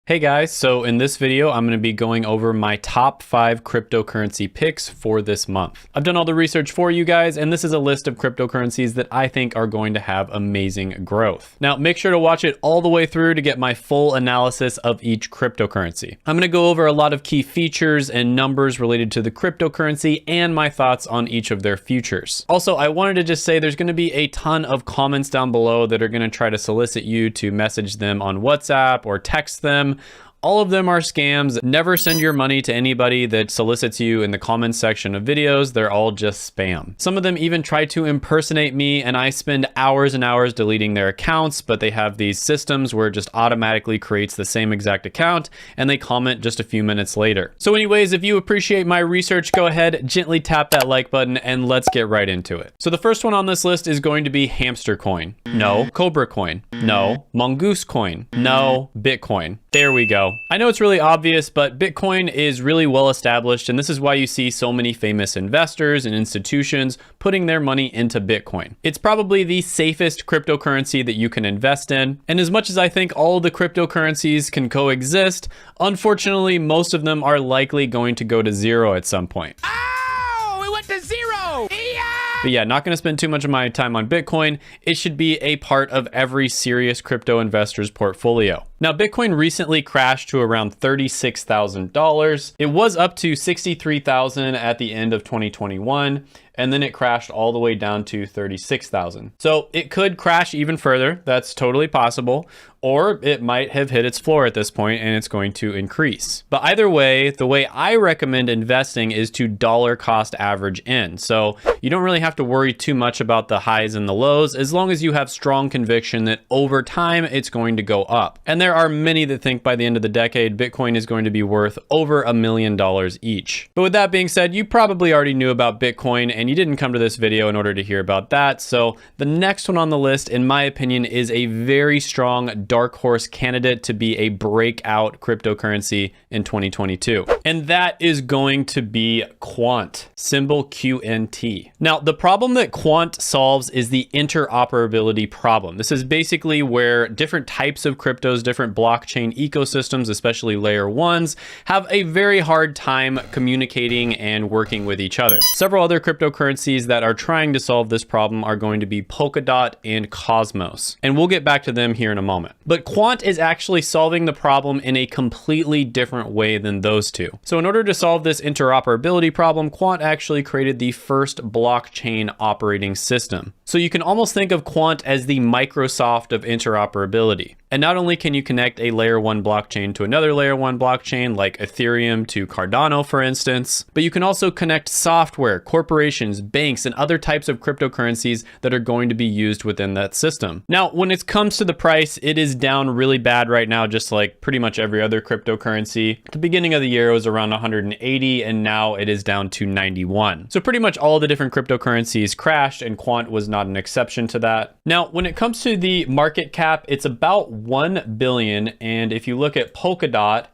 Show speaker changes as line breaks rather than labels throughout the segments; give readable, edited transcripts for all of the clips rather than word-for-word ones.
Hey guys, so in this video, I'm going to be going over my top 5 cryptocurrency picks for this month. I've done all the research for you guys, and this is a list of cryptocurrencies that I think are going to have amazing growth. Now, make sure to watch it all the way through to get my full analysis of each cryptocurrency. I'm going to go over a lot of key features and numbers related to the cryptocurrency and my thoughts on each of their futures. Also, I wanted to just say there's going to be a ton of comments down below that are going to try to solicit you to message them on WhatsApp or text them. All of them are scams. Never send your money to anybody that solicits you in the comments section of videos. They're all just spam. Some of them even try to impersonate me, and I spend hours and hours deleting their accounts, but they have these systems where it just automatically creates the same exact account, and they comment just a few minutes later. So anyways, if you appreciate my research, go ahead, gently tap that like button, and let's get right into it. So the first one on this list is going to be Hamster Coin. No. Cobra Coin. No. Mongoose Coin. No. Bitcoin. There we go. I know it's really obvious, but Bitcoin is really well established, and this is why you see so many famous investors and institutions putting their money into Bitcoin. It's probably the safest cryptocurrency that you can invest in, and as much as I think all the cryptocurrencies can coexist, unfortunately, most of them are likely going to go to zero at some point.
Oh, it went to zero! Yeah!
But yeah, not going to spend too much of my time on Bitcoin. It should be a part of every serious crypto investor's portfolio. Now, Bitcoin recently crashed to around $36,000. It was up to $63,000 at the end of 2021, and then it crashed all the way down to $36,000. So it could crash even further. That's totally possible. Or it might have hit its floor at this point and it's going to increase. But either way, the way I recommend investing is to dollar cost average in. So you don't really have to worry too much about the highs and the lows as long as you have strong conviction that over time it's going to go up. And there are many that think by the end of the decade, Bitcoin is going to be worth over $1 million each. But with that being said, you probably already knew about Bitcoin and you didn't come to this video in order to hear about that. So the next one on the list, in my opinion, is a very strong dark horse candidate to be a breakout cryptocurrency in 2022. And that is going to be Quant, symbol QNT. Now, the problem that Quant solves is the interoperability problem. This is basically where different types of cryptos, different blockchain ecosystems, especially layer ones, have a very hard time communicating and working with each other. Several other cryptocurrencies that are trying to solve this problem are going to be Polkadot and Cosmos. And we'll get back to them here in a moment. But Quant is actually solving the problem in a completely different way than those two. So in order to solve this interoperability problem, Quant actually created the first blockchain operating system. So you can almost think of Quant as the Microsoft of interoperability. And not only can you connect a layer 1 blockchain to another layer 1 blockchain like Ethereum to Cardano, for instance, but you can also connect software, corporations, banks, and other types of cryptocurrencies that are going to be used within that system. Now, when it comes to the price, it is down really bad right now, just like pretty much every other cryptocurrency. At the beginning of the year, it was around 180, and now it is down to 91. So pretty much all the different cryptocurrencies crashed, and Quant was not an exception to that. Now, when it comes to the market cap, it's about 1 billion. And if you look at Polkadot,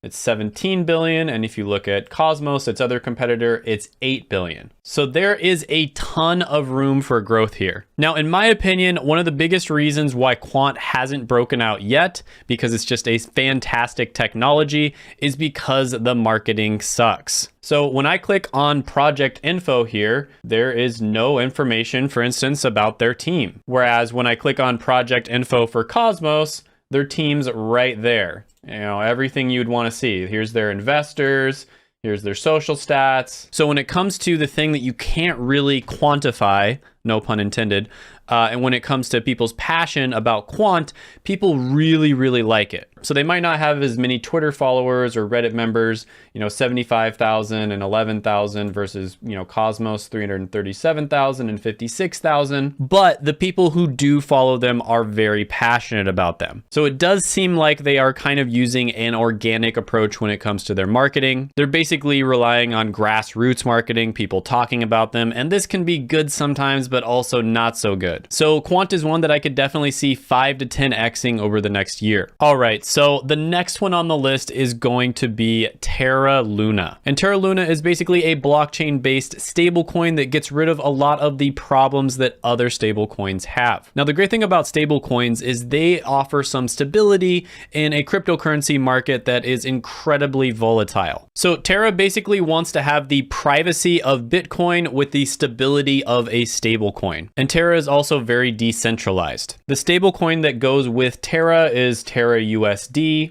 it's 17 billion. And if you look at Cosmos, its other competitor, it's 8 billion. So there is a ton of room for growth here. Now, in my opinion, one of the biggest reasons why Quant hasn't broken out yet, because it's just a fantastic technology, is because the marketing sucks. So when I click on project info here, there is no information, for instance, about their team. Whereas when I click on project info for Cosmos, their team's right there. You know, everything you'd want to see. Here's their investors. Here's their social stats. So when it comes to the thing that you can't really quantify, no pun intended, and when it comes to people's passion about Quant, people really, really like it. So they might not have as many Twitter followers or Reddit members, 75,000 and 11,000 versus, Cosmos, 337,000 and 56,000. But the people who do follow them are very passionate about them. So it does seem like they are kind of using an organic approach when it comes to their marketing. They're basically relying on grassroots marketing, people talking about them. And this can be good sometimes, but also not so good. So Quant is one that I could definitely see 5 to 10xing over the next year. All right. So the next one on the list is going to be Terra Luna. And Terra Luna is basically a blockchain-based stablecoin that gets rid of a lot of the problems that other stablecoins have. Now, the great thing about stablecoins is they offer some stability in a cryptocurrency market that is incredibly volatile. So Terra basically wants to have the privacy of Bitcoin with the stability of a stablecoin. And Terra is also very decentralized. The stablecoin that goes with Terra is Terra USD,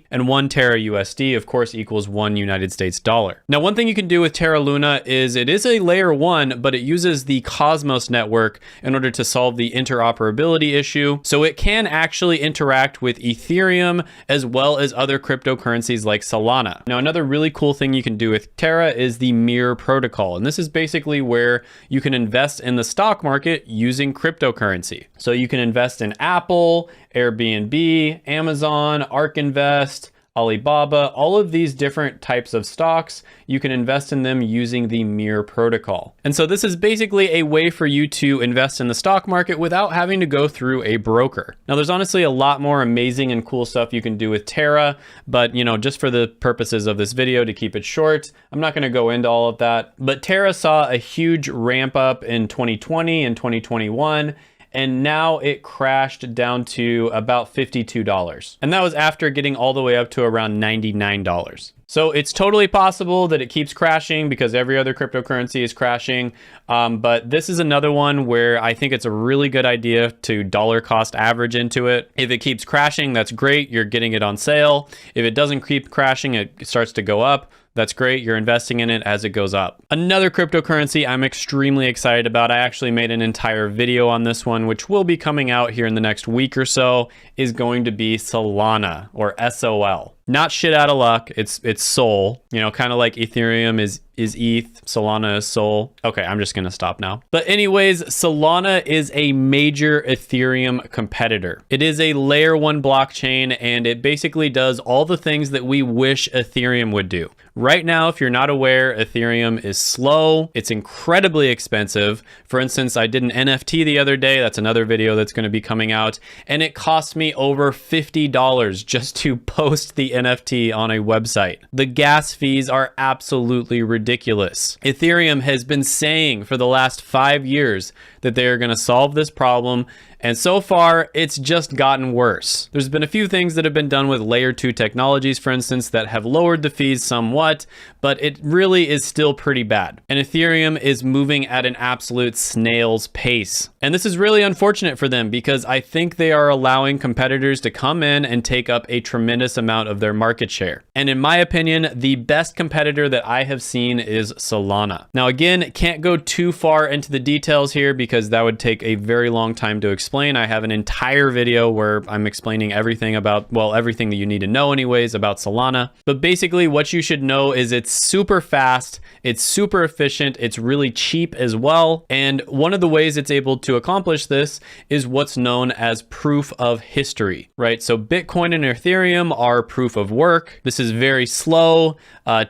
and 1 Terra USD, of course, equals 1 United States dollar. Now, one thing you can do with Terra Luna is it is a layer 1, but it uses the Cosmos network in order to solve the interoperability issue. So it can actually interact with Ethereum as well as other cryptocurrencies like Solana. Now, another really cool thing you can do with Terra is the mirror protocol. And this is basically where you can invest in the stock market using cryptocurrency. So you can invest in Apple, Airbnb, Amazon, ARK Invest, Alibaba, all of these different types of stocks, you can invest in them using the mirror protocol. And so this is basically a way for you to invest in the stock market without having to go through a broker. Now, there's honestly a lot more amazing and cool stuff you can do with Terra, but just for the purposes of this video, to keep it short, I'm not going to go into all of that. But Terra saw a huge ramp up in 2020 and 2021. And now it crashed down to about $52. And that was after getting all the way up to around $99. So it's totally possible that it keeps crashing because every other cryptocurrency is crashing. But this is another one where I think it's a really good idea to dollar cost average into it. If it keeps crashing, that's great. You're getting it on sale. If it doesn't keep crashing, it starts to go up. That's great. You're investing in it as it goes up. Another cryptocurrency I'm extremely excited about, I actually made an entire video on this one, which will be coming out here in the next week or so, is going to be Solana, or SOL. Not shit out of luck. It's Sol, kind of like Ethereum is ETH, Solana is Sol. Okay, I'm just gonna stop now. But anyways, Solana is a major Ethereum competitor. It is a layer 1 blockchain, and it basically does all the things that we wish Ethereum would do. Right now, if you're not aware, Ethereum is slow. It's incredibly expensive. For instance, I did an NFT the other day. That's another video that's going to be coming out. And it cost me over $50 just to post the NFT on a website. The gas fees are absolutely ridiculous. Ethereum has been saying for the last 5 years that they are going to solve this problem. And so far, it's just gotten worse. There's been a few things that have been done with layer 2 technologies, for instance, that have lowered the fees somewhat, but it really is still pretty bad. And Ethereum is moving at an absolute snail's pace. And this is really unfortunate for them because I think they are allowing competitors to come in and take up a tremendous amount of their market share. And in my opinion, the best competitor that I have seen is Solana. Now, again, can't go too far into the details here because that would take a very long time to explain. I have an entire video where I'm explaining everything about, well, everything that you need to know anyways about Solana. But basically what you should know is it's super fast, it's super efficient, it's really cheap as well. And one of the ways it's able to accomplish this is what's known as proof of history, right? So Bitcoin and Ethereum are proof of work. This is very slow,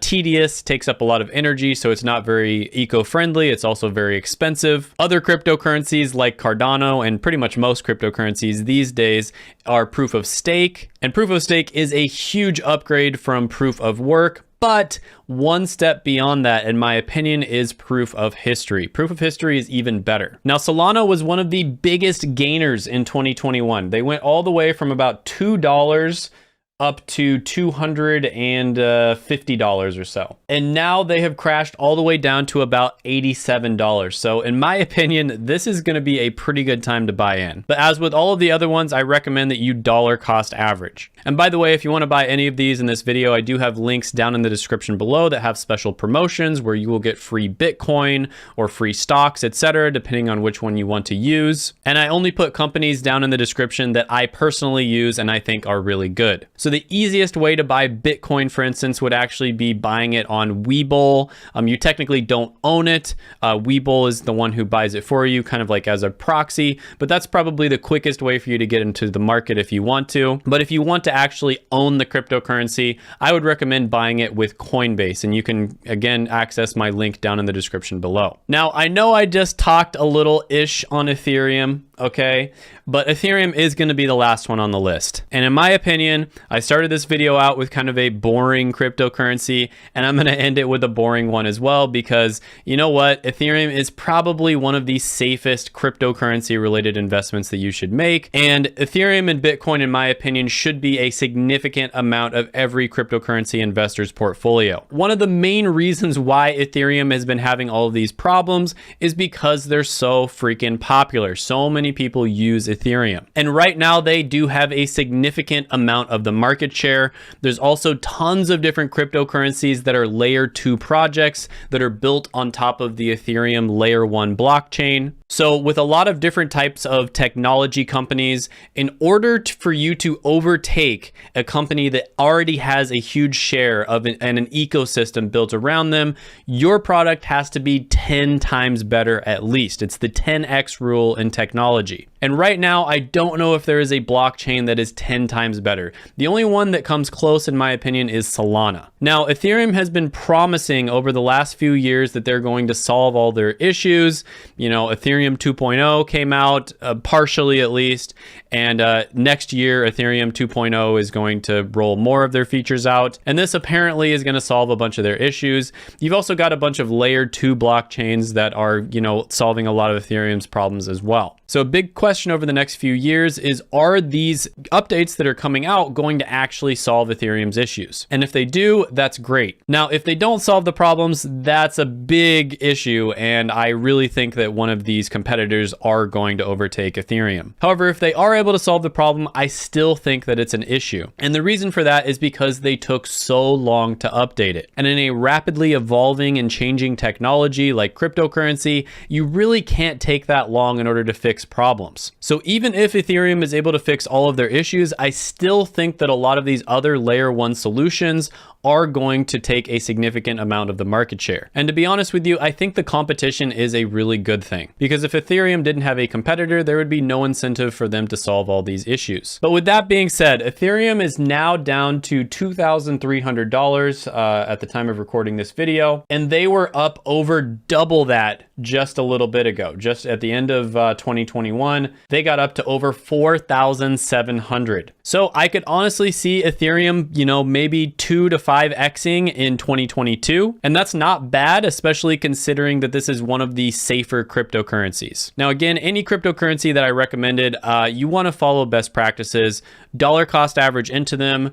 tedious, takes up a lot of energy, so it's not very eco-friendly. It's also very expensive. Other cryptocurrencies like Cardano and pretty much most cryptocurrencies these days are proof of stake. And proof of stake is a huge upgrade from proof of work. But one step beyond that, in my opinion, is proof of history. Proof of history is even better. Now, Solana was one of the biggest gainers in 2021. They went all the way from about $2 up to $250 or so. And now they have crashed all the way down to about $87. So in my opinion, this is going to be a pretty good time to buy in. But as with all of the other ones, I recommend that you dollar cost average. And by the way, if you want to buy any of these in this video, I do have links down in the description below that have special promotions where you will get free Bitcoin or free stocks, etc., depending on which one you want to use. And I only put companies down in the description that I personally use and I think are really good. So the easiest way to buy Bitcoin, for instance, would actually be buying it on Webull. You technically don't own it. Webull is the one who buys it for you, kind of like as a proxy, but that's probably the quickest way for you to get into the market if you want to. But if you want to actually own the cryptocurrency, I would recommend buying it with Coinbase, and you can, again, access my link down in the description below. Now, I know I just talked a little-ish on Ethereum, okay? But Ethereum is going to be the last one on the list. And in my opinion, I started this video out with kind of a boring cryptocurrency, and I'm going to end it with a boring one as well, because you know what? Ethereum is probably one of the safest cryptocurrency related investments that you should make. And Ethereum and Bitcoin, in my opinion, should be a significant amount of every cryptocurrency investor's portfolio. One of the main reasons why Ethereum has been having all of these problems is because they're so freaking popular. So many people use Ethereum. And right now they do have a significant amount of the market share. There's also tons of different cryptocurrencies that are layer 2 projects that are built on top of the Ethereum layer 1 blockchain. So with a lot of different types of technology companies, in order for you to overtake a company that already has a huge share of an ecosystem built around them, your product has to be 10 times better at least. It's the 10x rule in technology. And right now, I don't know if there is a blockchain that is 10 times better. The only one that comes close, in my opinion, is Solana. Now, Ethereum has been promising over the last few years that they're going to solve all their issues. You know, Ethereum 2.0 came out, partially at least, and next year, Ethereum 2.0 is going to roll more of their features out. And this apparently is going to solve a bunch of their issues. You've also got a bunch of layer 2 blockchains that are, you know, solving a lot of Ethereum's problems as well. So a big question over the next few years is, are these updates that are coming out going to actually solve Ethereum's issues? And if they do, that's great. Now, if they don't solve the problems, that's a big issue. And I really think that one of these competitors are going to overtake Ethereum. However, if they are able to solve the problem, I still think that it's an issue. And the reason for that is because they took so long to update it. And in a rapidly evolving and changing technology like cryptocurrency, you really can't take that long in order to fix problems. So even if Ethereum is able to fix all of their issues, I still think that a lot of these other layer 1 solutions are going to take a significant amount of the market share. And to be honest with you, I think the competition is a really good thing, because if Ethereum didn't have a competitor, there would be no incentive for them to solve all these issues. But with that being said, Ethereum is now down to $2,300 at the time of recording this video, and they were up over double that just a little bit ago. Just at the end of 2021, they got up to over 4,700. So I could honestly see Ethereum, you know, maybe 2 to 5xing in 2022. And that's not bad, especially considering that this is one of the safer cryptocurrencies. Now, again, any cryptocurrency that I recommended, you want to follow best practices, dollar cost average into them,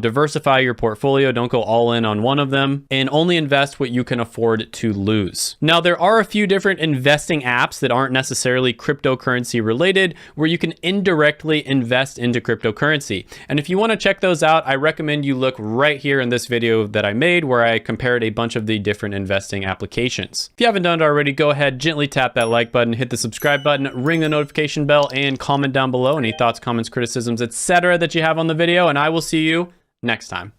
diversify your portfolio, don't go all in on one of them, and only invest what you can afford to lose. Now, there are a few different investing apps that aren't necessarily cryptocurrency related, where you can indirectly invest into cryptocurrency. And if you want to check those out, I recommend you look right here in this video that I made, where I compared a bunch of the different investing applications. If you haven't done it already, go ahead, gently tap that like button, hit the subscribe button, ring the notification bell, and comment down below any thoughts, comments, criticisms, etc. that you have on the video, and I will see you next time.